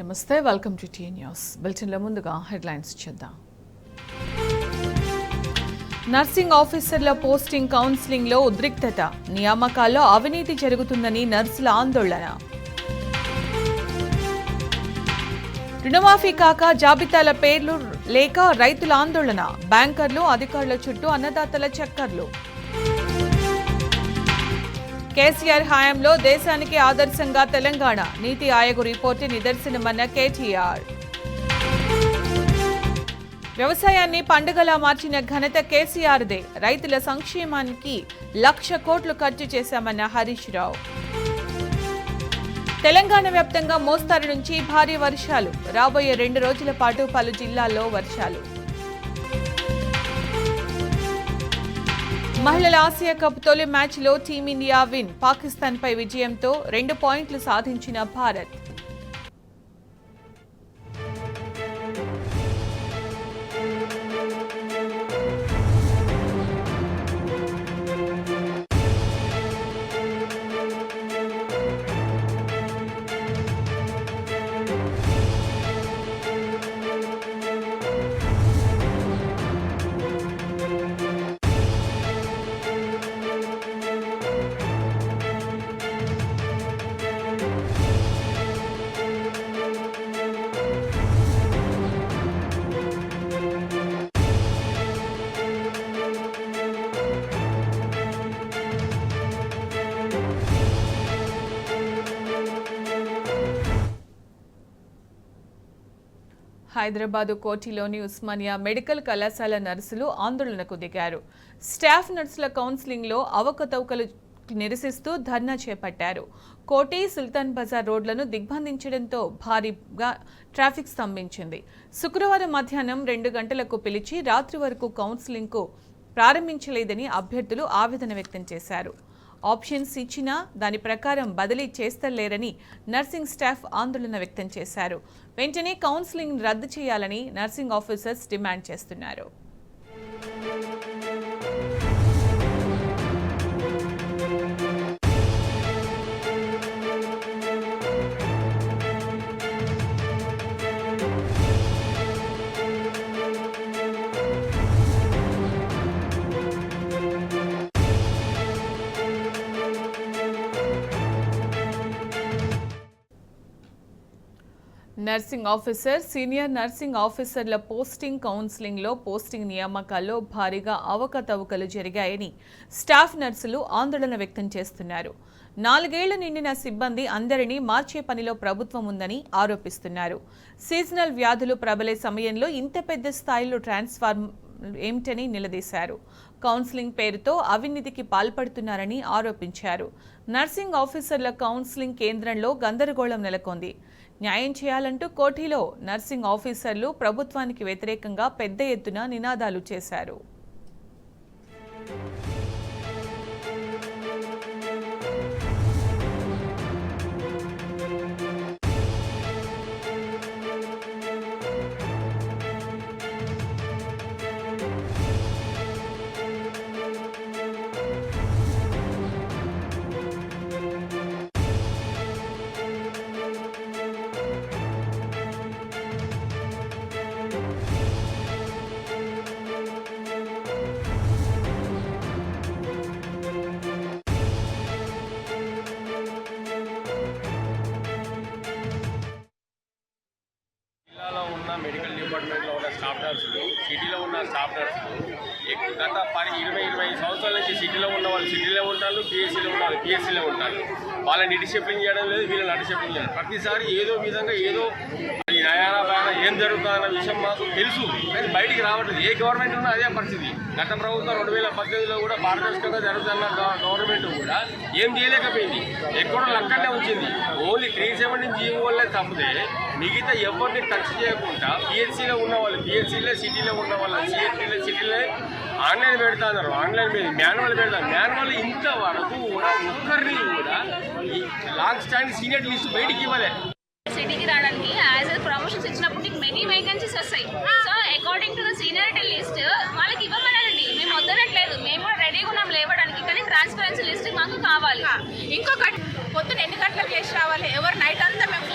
నమస్తే, welcome to tea news. బులెటిన్లో ముందుగా హెడ్లైన్స్ చూద్దాం. నర్సింగ్ ఆఫీసర్ల పోస్టింగ్ కౌన్సిలింగ్లో ఉద్రిక్తత, నియామకాల్లో అవినీతి జరుగుతుందని నర్సుల ఆందోళన. రుణమాఫీ కాక జాబితాల పేర్లు లేక రైతుల ఆందోళన, బ్యాంకర్లు అధికారుల చుట్టూ అన్నదాతల చక్కర్లు. కేసీఆర్ హయాంలో దేశానికి ఆదర్శంగా తెలంగాణ, నీతి ఆయోగ్ రిపోర్టు నిదర్శనమన్న కేటీఆర్. వ్యవసాయాన్ని పండుగలా మార్చిన ఘనత కేసీఆర్దే, రైతుల సంక్షేమానికి 1,00,000 కోట్లు ఖర్చు చేశామన్న హరీష్ రావు. తెలంగాణ వ్యాప్తంగా మోస్తారు నుంచి భారీ వర్షాలు, రాబోయే 2 రోజుల పాటు పలు జిల్లాల్లో వర్షాలు. మహిళల ఆసియా కప్ తొలి మ్యాచ్లో టీమిండియా విన్, పాకిస్తాన్పై విజయంతో 2 పాయింట్లు సాధించిన భారత్. హైదరాబాద్ కోటిలోని ఉస్మానియా మెడికల్ కళాశాల నర్సులు ఆందోళనకు దిగారు. స్టాఫ్ నర్సుల కౌన్సిలింగ్లో అవకతవకలు నిరసిస్తూ ధర్నా చేపట్టారు. కోటి సుల్తాన్ బజార్ రోడ్లను దిగ్బంధించడంతో భారీగా ట్రాఫిక్ స్తంభించింది. శుక్రవారం మధ్యాహ్నం 2 గంటలకు పిలిచి రాత్రి వరకు కౌన్సిలింగ్కు ప్రారంభించలేదని అభ్యర్థులు ఆవేదన వ్యక్తం చేశారు. ఆప్షన్స్ ఇచ్చినా దాని ప్రకారం బదిలీ చేస్తలేరని నర్సింగ్ స్టాఫ్ ఆందోళన వ్యక్తం చేశారు. వెంటనే కౌన్సిలింగ్ రద్దు చేయాలని నర్సింగ్ ఆఫీసర్స్ డిమాండ్ చేస్తున్నారు. నర్సింగ్ ఆఫీసర్, సీనియర్ నర్సింగ్ ఆఫీసర్ల పోస్టింగ్ కౌన్సిలింగ్లో పోస్టింగ్ నియామకాల్లో భారీగా అవకతవకలు జరిగాయని స్టాఫ్ నర్సులు ఆందోళన వ్యక్తం చేస్తున్నారు. 4 ఏళ్లు నిండిన సిబ్బంది అందరినీ మార్చే పనిలో ప్రభుత్వం ఉందని ఆరోపిస్తున్నారు. సీజనల్ వ్యాధులు ప్రబలే సమయంలో ఇంత పెద్ద స్థాయిలో ట్రాన్స్ఫార్మ్ ఏమిటని నిలదీశారు. కౌన్సిలింగ్ పేరుతో అవినీతికి పాల్పడుతున్నారని ఆరోపించారు. నర్సింగ్ ఆఫీసర్ల కౌన్సిలింగ్ కేంద్రంలో గందరగోళం నెలకొంది. న్యాయం చేయాలంటూ కోఠీలో నర్సింగ్ ఆఫీసర్లు ప్రభుత్వానికి వ్యతిరేకంగా పెద్ద ఎత్తున నినాదాలు చేశారు. మెడికల్ డిపార్ట్మెంట్లో ఉన్న స్టాఫ్ నర్సులు, సిటీలో ఉన్న స్టాఫ్ నర్సులు గత 20-25 సంవత్సరాల నుంచి సిటీలో ఉన్న వాళ్ళు సిటీలో ఉంటారు, పిఎస్సీలో ఉన్నారు పిఎస్సీలో ఉంటారు. వాళ్ళని డిసిప్లిన్ చేయడం లేదు, వీళ్ళని అడిసిప్లిన్ చేయడం. ప్రతిసారి ఏదో విధంగా ఏదో నయానా బాగా ఏం జరుగుతుందన్న విషయం మాకు తెలుసు, కానీ బయటికి రావట్లేదు. ఏ గవర్నమెంట్ ఉన్నా అదే పరిస్థితి. గత ప్రభుత్వం 2018లో కూడా పారదర్శకంగా జరుగుతున్న గవర్నమెంట్ కూడా ఏం చేయలేకపోయింది, ఎక్కడో లక్కనే ఉంచింది. ఓన్లీ 370 జీవో వల్లే తప్పితే మిగతా ఎవరిని టచ్ చేయకుండా పిహెచ్సిలో ఉన్న వాళ్ళు పిహెచ్సిలో, సిటీలో ఉన్న వాళ్ళు సిహెచ్సిలో, సిటీలో ఆన్లైన్ పెడతారు. ఆన్లైన్ మీద మాన్యువల్ పెడతారు. మాన్యువల్ ఇంతవరకు కూడా ఒక్కరిని కూడా ఈ లాంగ్ స్టాండ్ సీనియర్ లిస్ట్ బయటికి ఇవ్వలే. సిటీకి రావడానికి యాజ్ ప్రమోషన్స్ ఇచ్చినప్పుడు నీకు మెనీ వేకెన్సీస్ వస్తాయి. So according to the seniority list వాళ్ళకి ఇవ్వమనండి. మేము వద్దనట్లేదు, మేము కూడా రెడీగా ఉన్నాం లేవడానికి, కానీ ట్రాన్స్పరెన్సీ లిస్ట్ మాకు కావాలి. ఇంకొకటి పొద్దున ఎన్ని గంటలకు చేసి రావాలి, ఎవరు నైట్ అంతా మేము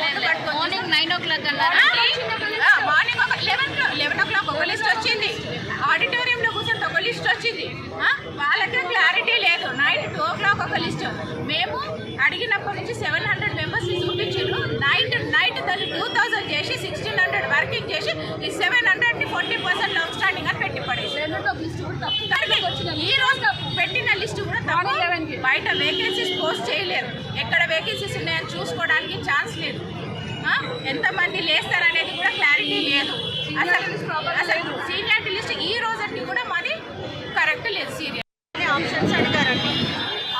మార్నింగ్ 9 o'clock ఇచ్చాం. మేము అడిగినప్పటి నుంచి 700 మెంబర్స్ చూపించారు. నైట్ దాన్ని 2000 చేసి 1600 వర్కింగ్ చేసి ఈ 700ని 40% అవుట్ స్టాండింగ్ అని పెట్టి పడేసి ఈ రోజు పెట్టిన లిస్ట్ కూడా బయట వేకెన్సీస్ పోస్ట్ చేయలేరు. ఎక్కడ వేకెన్సీస్ ఉన్నాయని చూసుకోవడానికి ఛాన్స్ లేదు. ఎంతమంది లేస్తారనేది కూడా క్లారిటీ లేదు. అసలు సీనియారిటీ లిస్ట్ ఈ రోజుకి కూడా మాది కరెక్ట్ లేదు. సీనియర్ ఆప్షన్స్ అడిగారండి.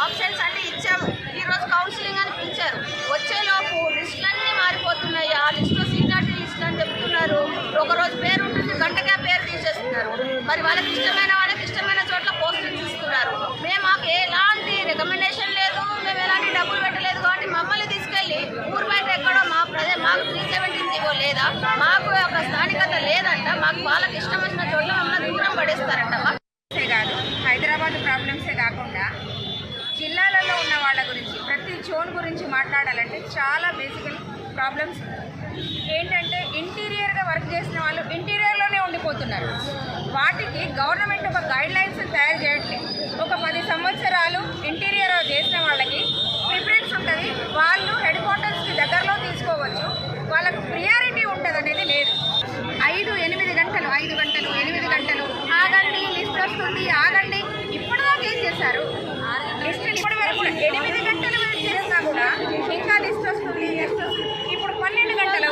ఆప్షన్స్ అంటే ఇచ్చాము. ఈరోజు కౌన్సిలింగ్ అని పిలిచారు. వచ్చేలోపు లిస్టులన్నీ మారిపోతున్నాయి. ఆ లిస్టులో సీనియారిటీ లిస్ట్ అని చెప్తున్నారు. ఒకరోజు పేరు ఉంటుంది, గంటకే పేరు తీసేస్తున్నారు. మరి వాళ్ళకి ఇష్టమైన చోట్ల పోస్టులు ఇస్తున్నారు. మాకు ఎలాంటి రికమెండేషన్ లేదు, మేము ఎలాంటి డబ్బులు పెట్టలేదు. కాబట్టి మమ్మల్ని తీసుకెళ్ళి ఊరు బయట ఎక్కడో మాకు 317 లేదా మాకు ఒక స్థానికత లేదంట. మాకు వాళ్ళకి ఇష్టం వచ్చిన చోట్ల మమ్మల్ని దూరం పడేస్తారంట. కాదు, హైదరాబాద్ ప్రాబ్లమ్సే కాకుండా జిల్లాలలో ఉన్న వాళ్ళ గురించి, ప్రతి జోన్ గురించి మాట్లాడాలంటే చాలా బేసికల్ ప్రాబ్లమ్స్ ఏంటంటే ఇంటీరియర్గా వర్క్ చేసిన వాళ్ళు ఇంటీరియర్లోనే ఉండిపోతున్నారు. వాటికి గవర్నమెంట్ ఒక గైడ్ లైన్స్ తయారు చేయట్లేదు. ఒక 10 సంవత్సరాలు ఇంటీరియర్ చేసిన వాళ్ళకి ప్రిఫరెన్స్ ఉంటుంది. వాళ్ళు హెడ్ క్వార్టర్స్కి దగ్గరలో తీసుకోవచ్చు. వాళ్ళకు ప్రియారిటీ ఉంటుంది అనేది లేదు. 5-8 గంటలు ఆగండి, లిస్ట్ వస్తుంది, ఆగండి. ఇప్పటిదాకా ఏం చేశారు? లిస్ట్ ఇప్పటి వరకు 8 గంటలు వెయిట్ చేసినా కూడా ఇంకా లిస్ట్ వస్తుంది. ఇప్పుడు 12 గంటలు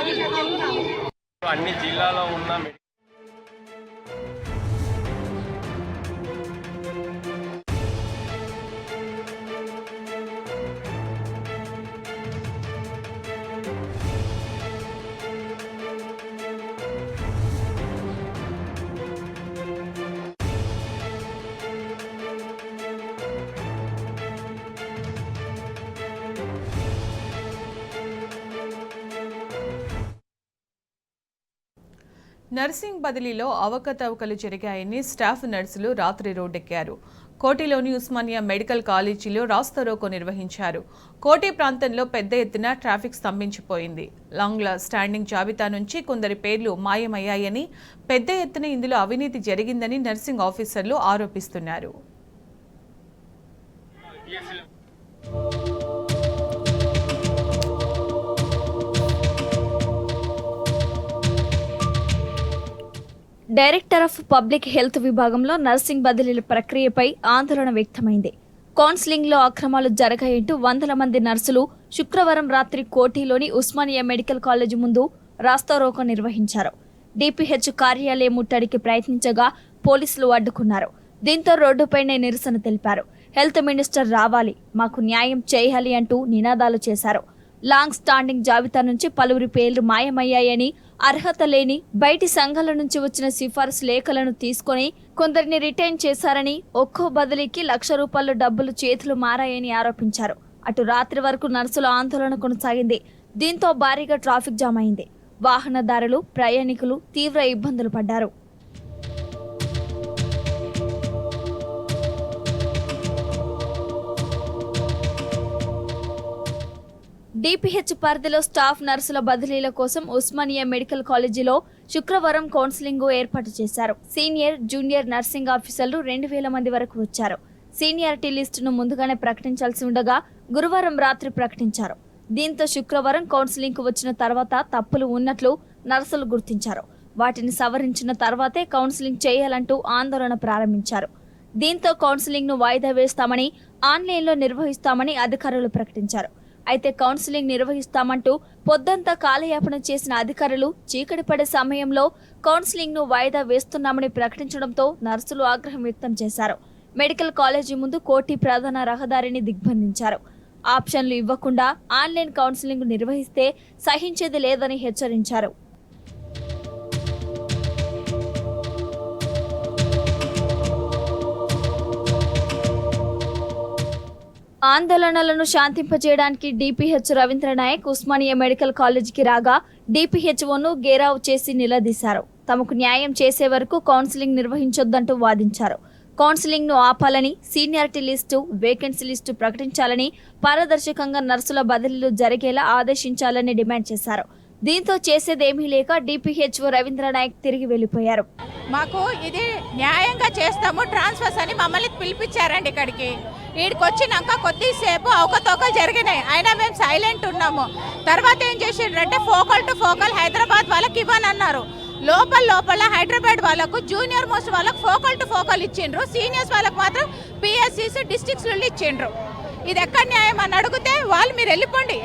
అన్ని జిల్లాలో ఉన్న నర్సింగ్ బదిలీలో అవకతవకలు జరిగాయని స్టాఫ్ నర్సులు రాత్రి రోడ్డెక్కారు. కోటిలోని ఉస్మానియా మెడికల్ కాలేజీలో రాస్తారోకో నిర్వహించారు. కోటి ప్రాంతంలో పెద్ద ఎత్తున ట్రాఫిక్ స్తంభించిపోయింది. లాంగ్ల స్టాండింగ్ జాబితా నుంచి కొందరి పేర్లు మాయమయ్యాయని, పెద్ద ఎత్తున ఇందులో అవినీతి జరిగిందని నర్సింగ్ ఆఫీసర్లు ఆరోపిస్తున్నారు. డైరెక్టర్ ఆఫ్ పబ్లిక్ హెల్త్ విభాగంలో నర్సింగ్ బదిలీల ప్రక్రియపై ఆందోళన వ్యక్తమైంది. కౌన్సిలింగ్లో అక్రమాలు జరగాయంటూ వందల మంది నర్సులు శుక్రవారం రాత్రి కోటిలోని ఉస్మానియా మెడికల్ కాలేజీ ముందు రాస్తారోకో నిర్వహించారు. డిపిహెచ్ కార్యాలయం ముట్టడికి ప్రయత్నించగా పోలీసులు అడ్డుకున్నారు. దీంతో రోడ్డుపైనే నిరసన తెలిపారు. హెల్త్ మినిస్టర్ రావాలి, మాకు న్యాయం చేయాలి అంటూ నినాదాలు చేశారు. లాంగ్ స్టాండింగ్ జాబితా నుంచి పలువురి పేర్లు మాయమయ్యాయని, అర్హత లేని బయటి సంఘాల నుంచి వచ్చిన సిఫార్సు లేఖలను తీసుకుని కొందరిని రిటైన్ చేశారని, ఒక్కో బదిలీకి ₹1,00,000 డబ్బులు చేతులు మారాయని ఆరోపించారు. అటు రాత్రి వరకు నర్సుల ఆందోళన కొనసాగింది. దీంతో భారీగా ట్రాఫిక్ జామ్ అయింది. వాహనదారులు, ప్రయాణికులు తీవ్ర ఇబ్బందులు పడ్డారు. డిపిహెచ్ పరిధిలో స్టాఫ్ నర్సుల బదిలీల కోసం ఉస్మానియా మెడికల్ కాలేజీలో శుక్రవారం కౌన్సిలింగ్ ఏర్పాటు చేశారు. సీనియర్, జూనియర్ నర్సింగ్ ఆఫీసర్లు 2,000 మంది వరకు వచ్చారు. సీనియారిటీ లిస్టును ముందుగానే ప్రకటించాల్సి ఉండగా గురువారం రాత్రి ప్రకటించారు. దీంతో శుక్రవారం కౌన్సిలింగ్కు వచ్చిన తర్వాత తప్పులు ఉన్నట్లు నర్సులు గుర్తించారు. వాటిని సవరించిన తర్వాతే కౌన్సిలింగ్ చేయాలంటూ ఆందోళన ప్రారంభించారు. దీంతో కౌన్సిలింగ్ను వాయిదా వేస్తామని, ఆన్లైన్లో నిర్వహిస్తామని అధికారులు ప్రకటించారు. అయితే కౌన్సిలింగ్ నిర్వహిస్తామంటూ పొద్దంతా కాలయాపన చేసిన అధికారులు చీకటి పడే సమయంలో కౌన్సిలింగ్ను వాయిదా వేస్తున్నామని ప్రకటించడంతో నర్సులు ఆగ్రహం వ్యక్తం చేశారు. మెడికల్ కాలేజీ ముందు కోటి ప్రధాన రహదారిని దిగ్బంధించారు. ఆప్షన్లు ఇవ్వకుండా ఆన్లైన్ కౌన్సిలింగ్ నిర్వహిస్తే సహించేది లేదని హెచ్చరించారు. ఆందోళనలను శాంతింపజేయడానికి డిపిహెచ్ రవీంద్రనాయక్ ఉస్మానియా మెడికల్ కాలేజీకి రాగా డిపిహెచ్ఓను గేరావ్ చేసి నిలదీశారు. తమకు న్యాయం చేసే వరకు కౌన్సిలింగ్ నిర్వహించొద్దంటూ వాదించారు. కౌన్సిలింగ్ను ఆపాలని, సీనియారిటీ లిస్టు, వేకెన్సీ లిస్టు ప్రకటించాలని, పారదర్శకంగా నర్సుల బదిలీలు జరిగేలా ఆదేశించాలని డిమాండ్ చేశారు. దీంతో చేసేదేమీ లేక డిపిహెచ్ఓ రవీంద్ర నాయక్ తిరిగి వెళ్లిపోయారు. మాకు ఇది న్యాయంగా చేస్తాము ట్రాన్స్ఫర్స్ అని మమ్మల్ని పిలిపించారండి ఇక్కడికి. వీడికి వచ్చినాక కొద్దిసేపు అవకతవకలు జరిగినాయి, అయినా మేము సైలెంట్ ఉన్నాము. తర్వాత ఏం చేసిండ్రంటే ఫోకల్ టు ఫోకల్ హైదరాబాద్ వాళ్ళకి ఇవ్వనన్నారు. లోపల హైదరాబాద్ వాళ్ళకు జూనియర్ మోస్ట్ వాళ్ళకు ఫోకల్ టు ఫోకల్ ఇచ్చిండ్రు, సీనియర్స్ వాళ్ళకు మాత్రం పిఎస్సీస్ డిస్ట్రిక్ట్స్ ఇచ్చిండ్రు. ఇది ఎక్కడ న్యాయం అని అడిగితే వాళ్ళు మీరు వెళ్ళిపోండి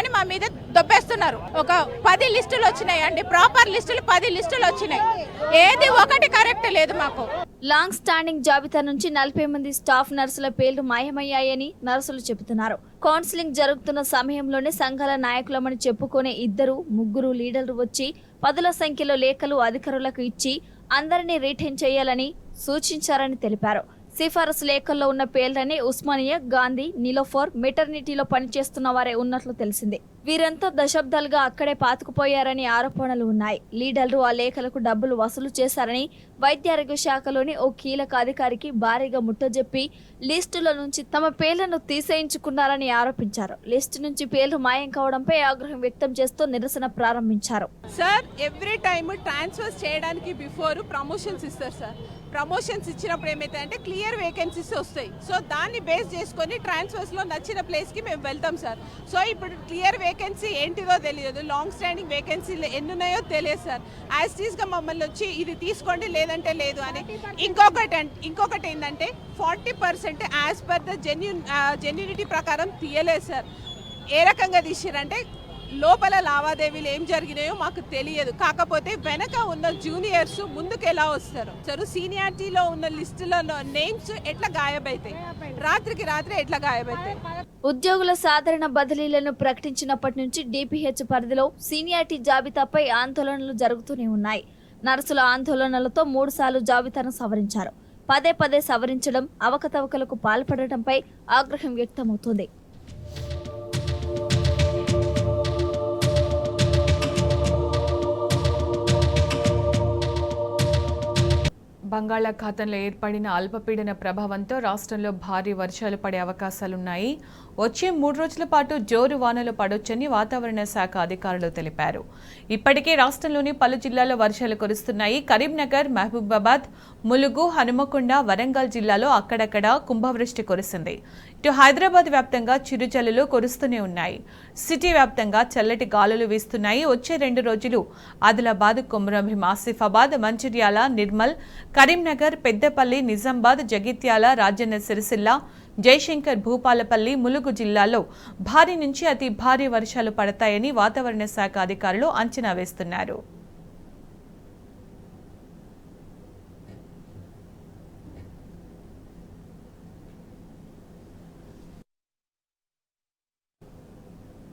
అని మా మీద దొబ్బేస్తున్నారు. ఒక 10 లిస్టులు వచ్చినాయి అండి, ప్రాపర్ లిస్టులు 10 లిస్టులు వచ్చినాయి, ఏది ఒకటి కరెక్ట్ లేదు. మాకు లాంగ్ స్టాండింగ్ జాబితా నుంచి 40 మంది స్టాఫ్ నర్సుల పేర్లు మాయమయ్యాయని నర్సులు చెబుతున్నారు. కౌన్సిలింగ్ జరుగుతున్న సమయంలోనే సంఘాల నాయకులమని చెప్పుకునే 2-3 లీడర్లు వచ్చి 10ల సంఖ్యలో లేఖలు అధికారులకు ఇచ్చి అందరినీ రిటైన్ చేయాలని సూచించారని తెలిపారు. సిఫారసు లేఖల్లో ఉన్న పేర్లని ఉస్మానియా, గాంధీ, నిలోఫర్, మెటర్నిటీలో పనిచేస్తున్న వారే ఉన్నట్లు తెలిసింది. వీరంతా దశాబ్దాలుగా అక్కడే పాతుకుపోయారని ఆరోపణలు ఉన్నాయి. లీడర్లు ఆ లేఖలకు డబ్బులు వసూలు చేశారని వైద్యారోగ్య శాఖలోని ఓ కీలక అధికారికి భారీగా ముట్టజెప్పి లిస్టుల నుంచి తమ పేర్లను తీసేయించుకున్నారని ఆరోపించారు. లిస్టు నుంచి పేర్లు మాయం కావడంపై ఆగ్రహం వ్యక్తం చేస్తూ నిరసన ప్రారంభించారు. సార్ ఎవ్రీ టైమ్ ట్రాన్స్ఫర్స్ చేయడానికి బిఫోర్ ప్రమోషన్స్ ఇస్తారు సార్. ప్రమోషన్స్ ఇచ్చినప్పుడు ఏమైతే క్లియర్ వేకెన్సీస్ వస్తాయి. సో దాన్ని బేస్ చేసుకొని ట్రాన్స్ఫర్స్లో నచ్చిన ప్లేస్కి మేము వెళ్తాం సార్. సో ఇప్పుడు క్లియర్ వేకెన్సీ ఏంటిదో తెలియదు, లాంగ్ స్టాండింగ్ వేకెన్సీలు ఎన్ని ఉన్నాయో తెలియదు సార్. యాజ్ టీస్గా మమ్మల్ని వచ్చి ఇది తీసుకోండి లేదంటే లేదు అని. ఇంకొకటి ఏంటంటే 40% యాజ్ పర్ ద జెన్యూనిటీ ప్రకారం తీయలేదు సార్. ఏ రకంగా తీసిరంటే లోపల లావాదేవీలు ఏం జరిగినాయో మాకు తెలియదు. కాకపోతే వెనక ఉన్న జూనియర్స్ ముందుకు ఎలా వస్తారు, సీనియారిటీలో ఉన్న లిస్టులలో నేమ్స్ ఎట్లా గాయబైతాయి, రాత్రికి రాత్రి ఎట్లా గాయబైతాయి. ఉద్యోగుల సాధారణ బదిలీలను ప్రకటించినప్పటి నుంచి డిపిహెచ్ పరిధిలో సీనియారిటీ జాబితాపై ఆందోళనలు జరుగుతూనే ఉన్నాయి. నర్సుల ఆందోళనలతో 3 సార్లు జాబితాను సవరించారు. పదే సవరించడం, అవకతవకలకు పాల్పడటంపై ఆగ్రహం వ్యక్తమవుతోంది. బంగాళాఖాతంలో ఏర్పడిన అల్పపీడన ప్రభావంతో రాష్ట్రంలో భారీ వర్షాలు పడే అవకాశాలున్నాయి. వచ్చే 3 రోజుల పాటు జోరు వానలు పడొచ్చని వాతావరణ శాఖ అధికారులు తెలిపారు. ఇప్పటికే రాష్ట్రంలోని పలు జిల్లాల్లో వర్షాలు కురుస్తున్నాయి. కరీంనగర్, మహబూబాబాద్, ములుగు, హనుమకొండ, వరంగల్ జిల్లాలో అక్కడక్కడ కుంభవృష్టి కురిసింది. ఇటు హైదరాబాద్ వ్యాప్తంగా చిరుజల్లులు కురుస్తూనే ఉన్నాయి. సిటీ వ్యాప్తంగా చల్లటి గాలులు వీస్తున్నాయి. వచ్చే 2 రోజులు ఆదిలాబాద్, కొమరంభీం, ఆసిఫాబాద్, మంచిర్యాల, నిర్మల్, కరీంనగర్, పెద్దపల్లి, నిజామాబాద్, జగిత్యాల, రాజన్న సిరిసిల్ల, జయశంకర్, భూపాలపల్లి, ములుగు జిల్లాల్లో భారీ నుంచి అతి భారీ వర్షాలు పడతాయని వాతావరణ శాఖ అధికారులు అంచనా వేస్తున్నారు.